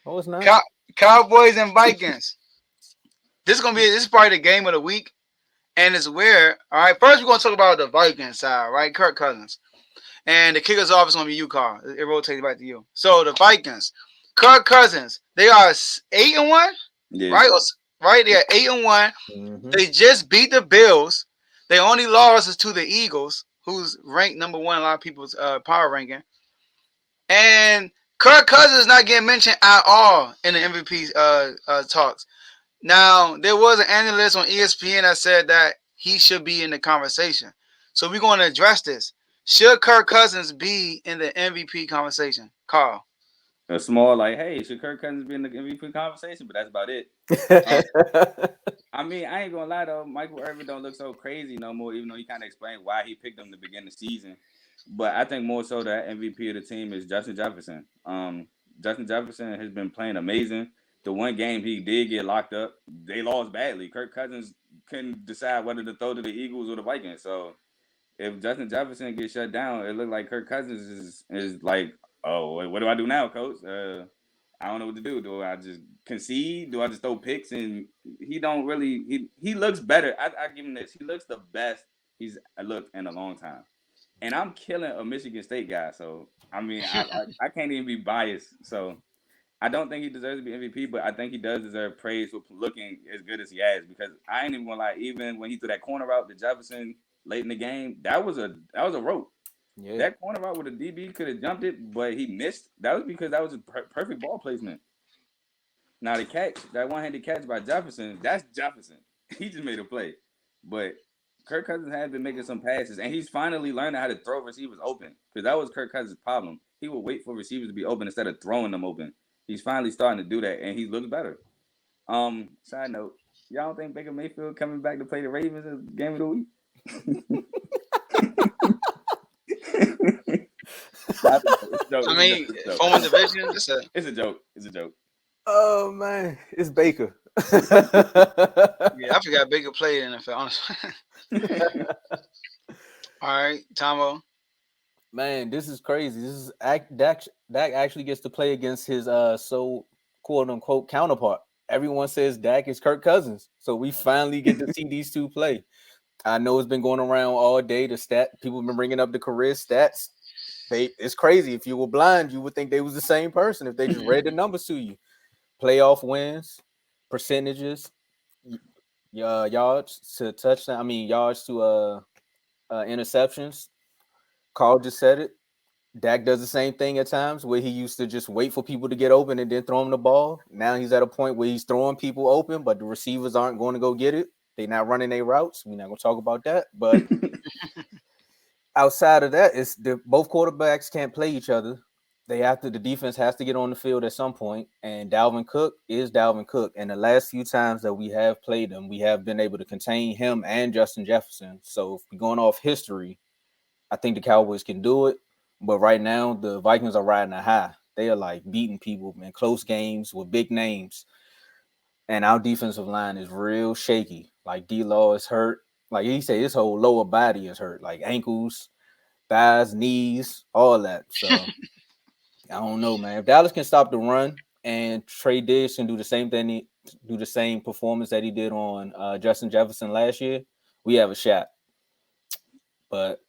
Oh, it's not. Cow- Cowboys and Vikings. This is probably the game of the week, and it's weird. All right, first we're gonna talk about the Vikings side, right? Kirk Cousins, and the kickers off is gonna be you, Carl. It rotates back to you. So the Vikings, Kirk Cousins, they are 8-1, Yeah. right? Right, they are 8-1. Mm-hmm. They just beat the Bills. They only lost is to the Eagles, who's ranked number one in a lot of people's power ranking. And Kirk Cousins is not getting mentioned at all in the MVP talks. Now, there was an analyst on ESPN that said that he should be in the conversation. So we're going to address this. Should Kirk Cousins be in the MVP conversation? Carl. A small like, hey, should Kirk Cousins be in the MVP conversation? But that's about it. Um, I mean, I ain't gonna lie though, Michael Irvin don't look so crazy no more, even though he kind of explained why he picked him to begin the season. But I think more so that MVP of the team is Justin Jefferson. Justin Jefferson has been playing amazing. The one game he did get locked up, they lost badly. Kirk Cousins couldn't decide whether to throw to the Eagles or the Vikings. So if Justin Jefferson gets shut down, it looked like Kirk Cousins is like, oh, what do I do now, coach? I don't know what to do. Do I just concede? Do I just throw picks? And he don't really. He looks better. I give him this. He looks the best he's looked in a long time. And I'm killing a Michigan State guy, so I mean, I can't even be biased. So I don't think he deserves to be MVP, but I think he does deserve praise for looking as good as he has. Because I ain't even gonna lie, even when he threw that corner out to Jefferson late in the game, that was a rope. Yeah. That corner out with a DB could have jumped it, but he missed. That was because that was a perfect ball placement. Now the catch, that one-handed catch by Jefferson, that's Jefferson. He just made a play. But Kirk Cousins has been making some passes, and he's finally learning how to throw receivers open. Because that was Kirk Cousins' problem. He would wait for receivers to be open instead of throwing them open. He's finally starting to do that, and he looks better. Side note, y'all don't think Baker Mayfield coming back to play the Ravens as game of the week? Nah, it's a joke. I It's a joke. mean, It's a joke. former division. It's a It's a joke. It's a joke. Oh man, it's Baker. yeah. I forgot Baker played in the NFL. Honestly. All right, Tomo. Man, this is crazy. This is Dak actually gets to play against his so quote unquote counterpart. Everyone says Dak is Kirk Cousins, so we finally get to see these two play. I know it's been going around all day. The stat people have been bringing up the career stats. It's crazy. If you were blind, you would think they was the same person if they just read the numbers to you. Playoff wins, percentages, yards to touchdown. I mean yards to interceptions. Carl just said it. Dak does the same thing at times where he used to just wait for people to get open and then throw him the ball. Now he's at a point where he's throwing people open, but the receivers aren't going to go get it. They're not running their routes. We're not going to talk about that. But outside of that, it's both quarterbacks can't play each other. The defense has to get on the field at some point, and Dalvin Cook is Dalvin Cook. And the last few times that we have played him, we have been able to contain him and Justin Jefferson. So if we're going off history, I think the Cowboys can do it. But right now, the Vikings are riding a high. They are like beating people in close games with big names. And our defensive line is real shaky. Like D-Law is hurt. Like he said, his whole lower body is hurt, like ankles, thighs, knees, all that. So I don't know, man. If Dallas can stop the run and Trey Diggs can do the same thing, do the same performance that he did on Justin Jefferson last year, we have a shot. But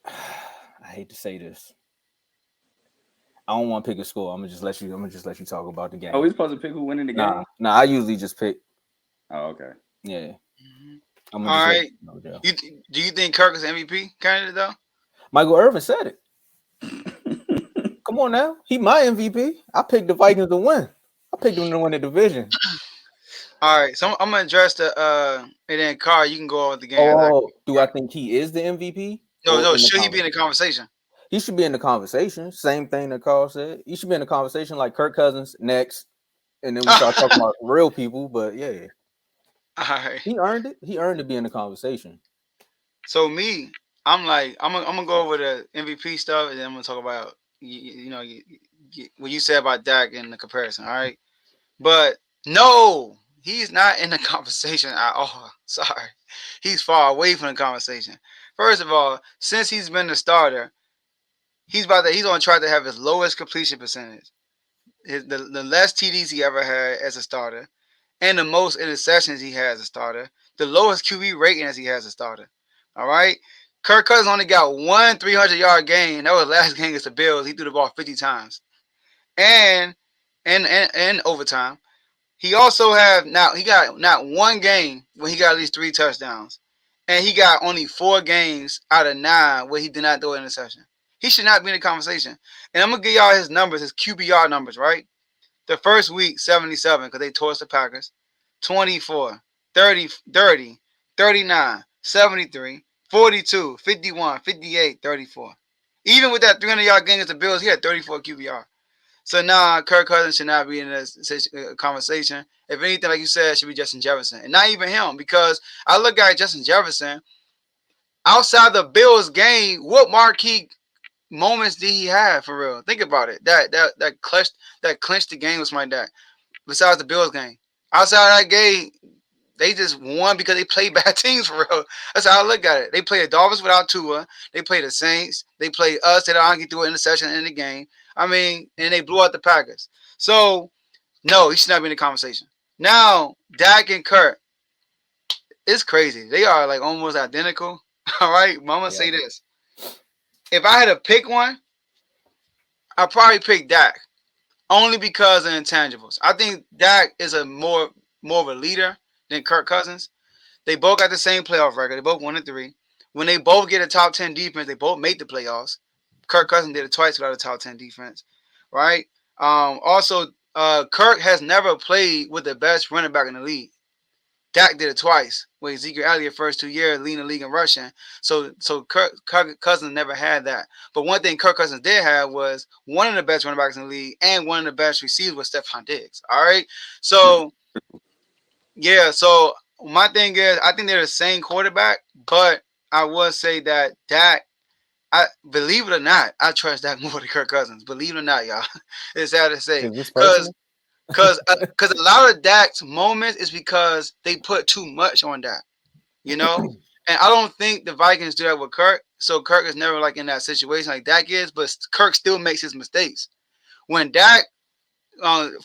I hate to say this. I don't want to pick a score. I'm gonna just let you. I'm gonna just let you talk about the Oh, game. we supposed to pick who winning the game? Nah. I usually just pick. Oh, okay. Yeah, Mhm. I'm gonna All just let right. you know, Joe. Do you think Kirk is MVP candidate though? Michael Irvin said it. Come on now, he my MVP. I picked the Vikings to win. I picked them to win the division. All right. So I'm gonna address the and then Carl, you can go on with the game. Oh, do I Right. think he is the MVP No, or no. in the Should he be in the conversation? conversation? He should be in the conversation. Same thing that Carl said. He should be in the conversation like Kirk Cousins next, and then we start talking about real people. But yeah, All right. he earned it. He earned to be in the conversation. So me, I'm like, I'm gonna go over the MVP stuff, and then I'm gonna talk about what you said about Dak and the comparison. All right, but no, he's not in the conversation at all. Sorry, he's far away from the conversation. First of all, since he's been the starter, he's on track to have his lowest completion percentage. the less TDs he ever had as a starter, and the most interceptions he has as a starter, the lowest QB rating as he has a starter. All right. Kirk Cousins only got one 300-yard game. That was last game against the Bills. He threw the ball 50 times. And and overtime. He also have now he got not one game where he got at least 3 touchdowns. And he got only 4 games out of 9 where he did not throw an interception. He should not be in the conversation. And I'm gonna give y'all his numbers, his QBR numbers, right? The first week, 77, because they tore us the Packers. 24, 30, 30, 39, 73, 42, 51, 58, 34. Even with that 300-yard game against the Bills, he had 34 QBR. So now Kirk Cousins should not be in this conversation. If anything, like you said, it should be Justin Jefferson. And not even him, because I look at Justin Jefferson, outside the Bills game, what marquee moments did he have for real? Think about it. That clinched the game was like that. Besides the Bills game. Outside of that game, they just won because they played bad teams for real. That's how I look at it. They played the Dolphins without Tua. They played the Saints. They played us. They don't get through an interception in the game. I mean, and they blew out the Packers. So, no, he should not be in the conversation. Now, Dak and Kirk, it's crazy. They are like almost identical. All right, but I'm going to say this. If I had to pick one, I'd probably pick Dak. Only because of intangibles. I think Dak is a more of a leader than Kirk Cousins. They both got the same playoff record. They both 1-3. When they both get a top 10 defense, they both make the playoffs. Kirk Cousins did it twice without a top 10 defense, right? Also, Kirk has never played with the best running back in the league. Dak did it twice with Ezekiel Elliott first 2 years leading the league in rushing. So Kirk Cousins never had that. But one thing Kirk Cousins did have was one of the best running backs in the league and one of the best receivers was Stephon Diggs. All right. So yeah. So my thing is, I think they're the same quarterback, but I will say that Dak. I believe it or not, I trust Dak more than Kirk Cousins. Believe it or not, y'all. It's sad to say, Is this because personal? because a lot of Dak's moments is because they put too much on Dak, you know. And I don't think the Vikings do that with Kirk. So Kirk is never like in that situation like Dak is, but Kirk still makes his mistakes. When Dak,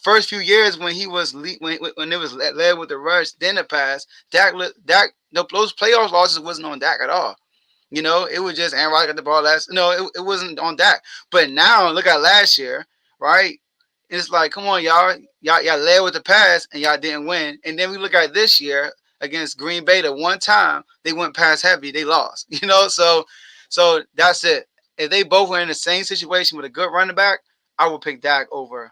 first few years when he was when it was led with the rush, then the pass, Dak, those playoff losses wasn't on Dak at all. You know, it was just Aaron Rodgers got the ball last. No, it wasn't on Dak. But now look at last year, right? It's like, come on, y'all led with the pass and y'all didn't win. And then we look at this year against Green Bay. The one time they went pass heavy, they lost. You know, so that's it. If they both were in the same situation with a good running back, I would pick Dak over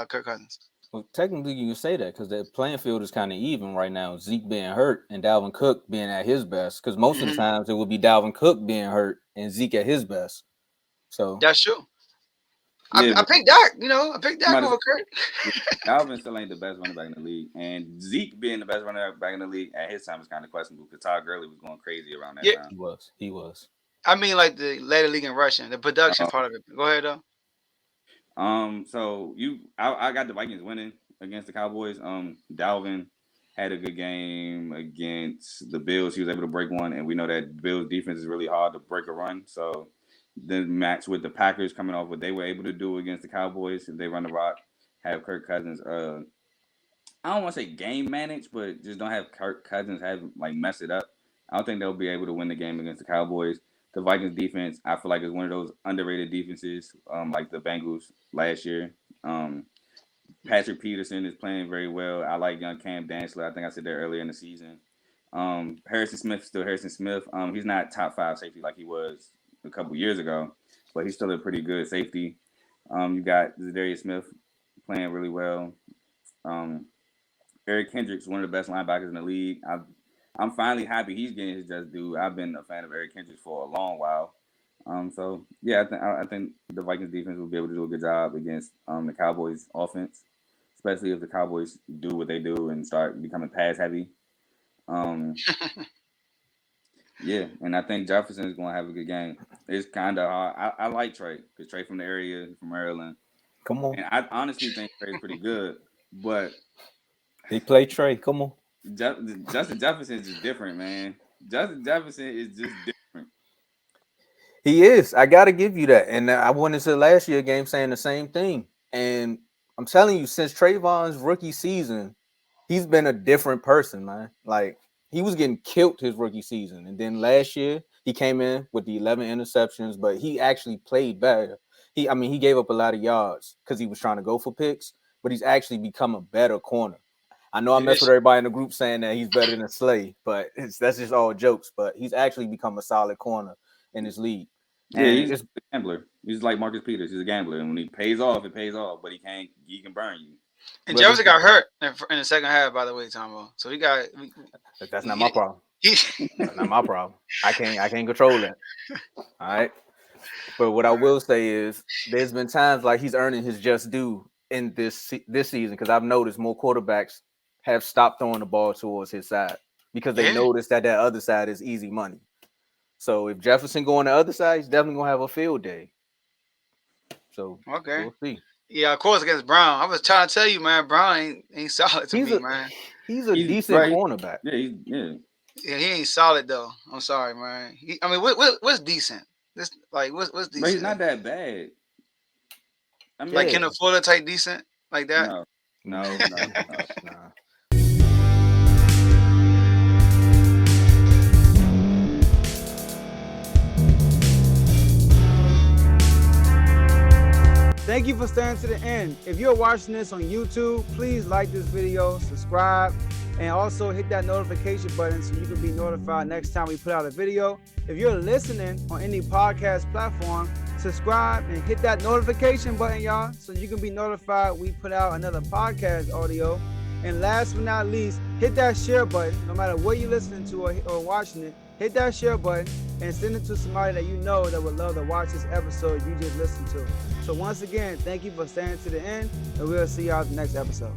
Kirk Cousins. Well, technically, you can say that because the playing field is kind of even right now. Zeke being hurt and Dalvin Cook being at his best. Because most of the Mm-hmm. times it would be Dalvin Cook being hurt and Zeke at his best. So That's true. I, Yeah, I but picked Dak. You know, I picked Dak somebody over said Kirk. yeah, Dalvin still ain't the best running back in the league, and Zeke being the best running back in the league at his time is kind of questionable because Todd Gurley was going crazy around that Yeah, time. he was. He was. I mean like the later league in rushing, the production Uh, part of it. Go ahead though. so I got the Vikings winning against the Cowboys. Dalvin had a good game against the Bills. He was able to break one, and we know that Bills defense is really hard to break a run. So the match with the Packers coming off what they were able to do against the Cowboys, if they run the rock, have Kirk Cousins. I don't want to say game managed, but just don't have Kirk Cousins have like mess it up. I don't think they'll be able to win the game against the Cowboys. The Vikings defense, I feel like is one of those underrated defenses, like the Bengals last year. Um, Patrick Peterson is playing very well. I like young Cam Dantzler. I think I said that earlier in the season. Harrison Smith is still Harrison Smith. He's not top 5 safety like he was a couple years ago, but he's still a pretty good safety. You got Zadarius Smith playing really well. Um, Eric Kendricks, one of the best linebackers in the league. I'm finally happy he's getting his just due. I've been a fan of Eric Kendricks for a long while. So yeah, I think the Vikings defense will be able to do a good job against the Cowboys offense, especially if the Cowboys do what they do and start becoming pass heavy. Um, yeah, and I think Jefferson is going to have a good game. It's kind of hard. I like Trey because Trey from the area, from Maryland, Come on. and I honestly think Trey's pretty good. But He played Trey. Come on. Justin Jefferson is just different, man. Justin Jefferson is just different. He is. I got to give you that. And I went into last year game saying the same thing. And I'm telling you, since Trayvon's rookie season, he's been a different person, man. Like he was getting killed his rookie season, and then last year he came in with the 11 interceptions, but he actually played better. He gave up a lot of yards because he was trying to go for picks, but he's actually become a better corner. I know I mess with everybody in the group saying that he's better than Slay, but that's just all jokes. But he's actually become a solid corner in this league. Yeah, he's a gambler. He's like Marcus Peters. He's a gambler, and when he pays off, it pays off. But he can burn you. And Jefferson got hurt in the second half, by the way, Tombo. So he got. That's not my problem. That's not my problem. I can't control that. All right. But what I will say is, there's been times like he's earning his just due in this season, because I've noticed more quarterbacks have stopped throwing the ball towards his side because they notice that other side is easy money. So if Jefferson go on the other side, he's definitely gonna have a field day. So we'll see. Yeah, of course against Brown. I was trying to tell you, man, Brown ain't solid to me, man. He's a decent cornerback. Yeah, he ain't solid though. I'm sorry, man. What's decent? This what's decent? But he's not that bad. I mean, like Kenneth Fuller type decent like that? No. Thank you for staying to the end. If you're watching this on YouTube, please like this video, subscribe, and also hit that notification button so you can be notified next time we put out a video. If you're listening on any podcast platform, subscribe and hit that notification button, y'all, so you can be notified we put out another podcast audio. And last but not least, hit that share button. No matter what you're listening to or watching it, hit that share button and send it to somebody that you know that would love to watch this episode you just listened to. So once again, thank you for staying to the end, and we'll see y'all at the next episode.